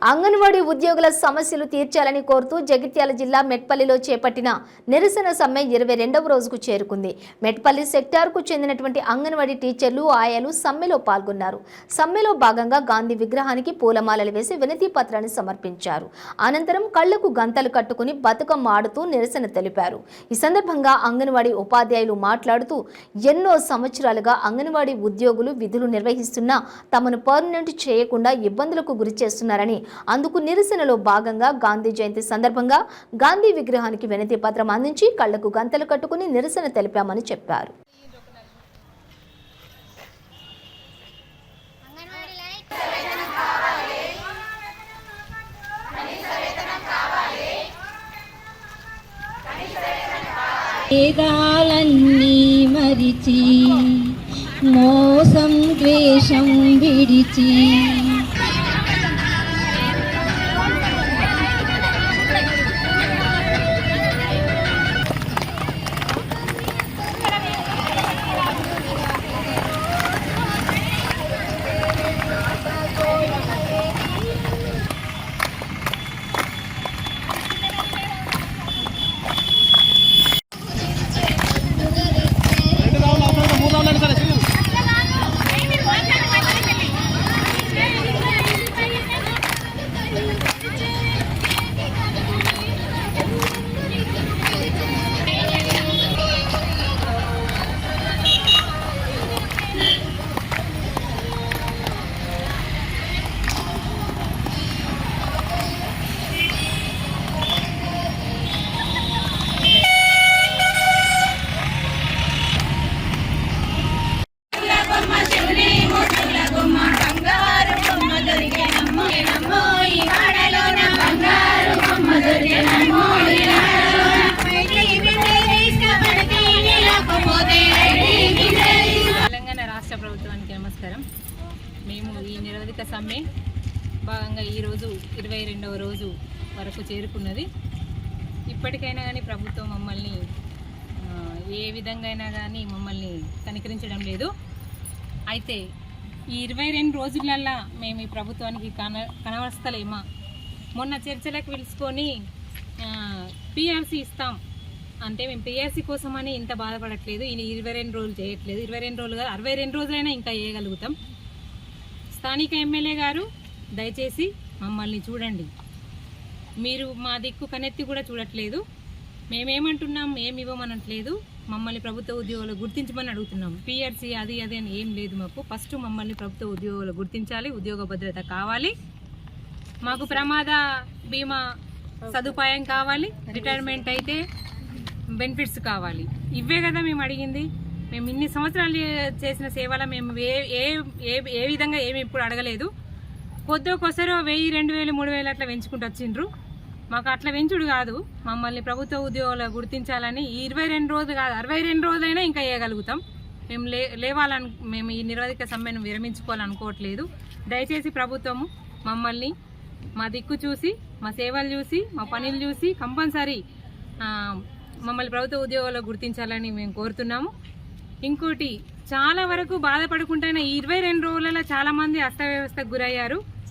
అంగన్వాడీ ఉద్యోగుల సమస్యలు తీర్చాలని కోరుతూ జగిత్యాల జిల్లా మెట్పల్లిలో చేపట్టిన నిరసన సమ్మె 22వ రోజుకు చేరుకుంది. మెట్పల్లి సెక్టార్కు చెందినటువంటి అంగన్వాడీ టీచర్లు, ఆయాలు సమ్మెలో పాల్గొన్నారు. సమ్మెలో భాగంగా గాంధీ విగ్రహానికి పూలమాలలు వేసి వినతి పత్రాన్ని సమర్పించారు. అనంతరం కళ్లకు గంతలు కట్టుకుని బతుకమ్మ ఆడుతూ నిరసన తెలిపారు. ఈ సందర్భంగా అంగన్వాడీ ఉపాధ్యాయులు మాట్లాడుతూ ఎన్నో సంవత్సరాలుగా అంగన్వాడీ ఉద్యోగులు విధులు నిర్వహిస్తున్నా తమను పర్మనెంట్ చేయకుండా ఇబ్బందులకు గురి చేస్తున్నారని, అందుకు నిరసనలో భాగంగా గాంధీ జయంతి సందర్భంగా గాంధీ విగ్రహానికి వినతి పత్రం అందించి కళ్లకు గంతలు కట్టుకుని నిరసన తెలిపామని చెప్పారు. వేదాలన్నీ మరిచి మోసం ద్వేషం విడిచి ప్రభుత్వానికి నమస్కారం. మేము ఈ నిరవధిక సమ్మె భాగంగా ఈరోజు 22వ రోజు వరకు చేరుకున్నది. ఇప్పటికైనా కానీ ప్రభుత్వం మమ్మల్ని ఏ విధంగా అయినా కానీ మమ్మల్ని కనికరించడం లేదు. అయితే ఈ 22 రోజులల్లా మేము ఈ ప్రభుత్వానికి కనవస్తలేమా? మొన్న చర్చలకు పిలుచుకొని పిఆర్సీ ఇస్తాం అంటే మేము పిఆర్సీ కోసమని ఇంత బాధపడట్లేదు. ఈ 22 రోజులు చేయట్లేదు. 22 రోజులు కాదు, 62 రోజులైనా ఇంకా చేయగలుగుతాం. స్థానిక ఎమ్మెల్యే గారు దయచేసి మమ్మల్ని చూడండి. మీరు మా దిక్కు కనెత్తి కూడా చూడట్లేదు. మేమేమంటున్నాం, ఏమి ఇవ్వమనట్లేదు. మమ్మల్ని ప్రభుత్వ ఉద్యోగులు గుర్తించమని అడుగుతున్నాం. పిఆర్సీ అది అని ఏం లేదు మాకు. ఫస్ట్ మమ్మల్ని ప్రభుత్వ ఉద్యోగులు గుర్తించాలి. ఉద్యోగ భద్రత కావాలి. మాకు ప్రమాద బీమా సదుపాయం కావాలి. రిటైర్మెంట్ అయితే బెనిఫిట్స్ కావాలి. ఇవే కదా మేము అడిగింది. మేము ఇన్ని సంవత్సరాలు చేసిన సేవల మేము ఏ విధంగా ఏమి ఇప్పుడు అడగలేదు. కొద్దికొసరో 1000, 2000, 3000 అట్లా పెంచుకుంటూ వచ్చిండ్రు. మాకు అట్లా పెంచుడు కాదు. మమ్మల్ని ప్రభుత్వ ఉద్యోగులు గుర్తించాలని 22 రోజులు కాదు, 62 రోజులైనా ఇంకా వేయగలుగుతాం. మేము మేము ఈ నిరవధిక సమ్మెను విరమించుకోవాలనుకోవట్లేదు. దయచేసి ప్రభుత్వము మమ్మల్ని మా దిక్కు చూసి, మా సేవలు చూసి, మా పనులు చూసి కంపల్సరీ మమ్మల్ని ప్రభుత్వ ఉద్యోగాల్లో గుర్తించాలని మేము కోరుతున్నాము. ఇంకోటి, చాలా వరకు బాధపడుకుంటున్న ఈ 22 రోజులలో చాలా మంది అస్తవ్యవస్థకు గురయ్యారు.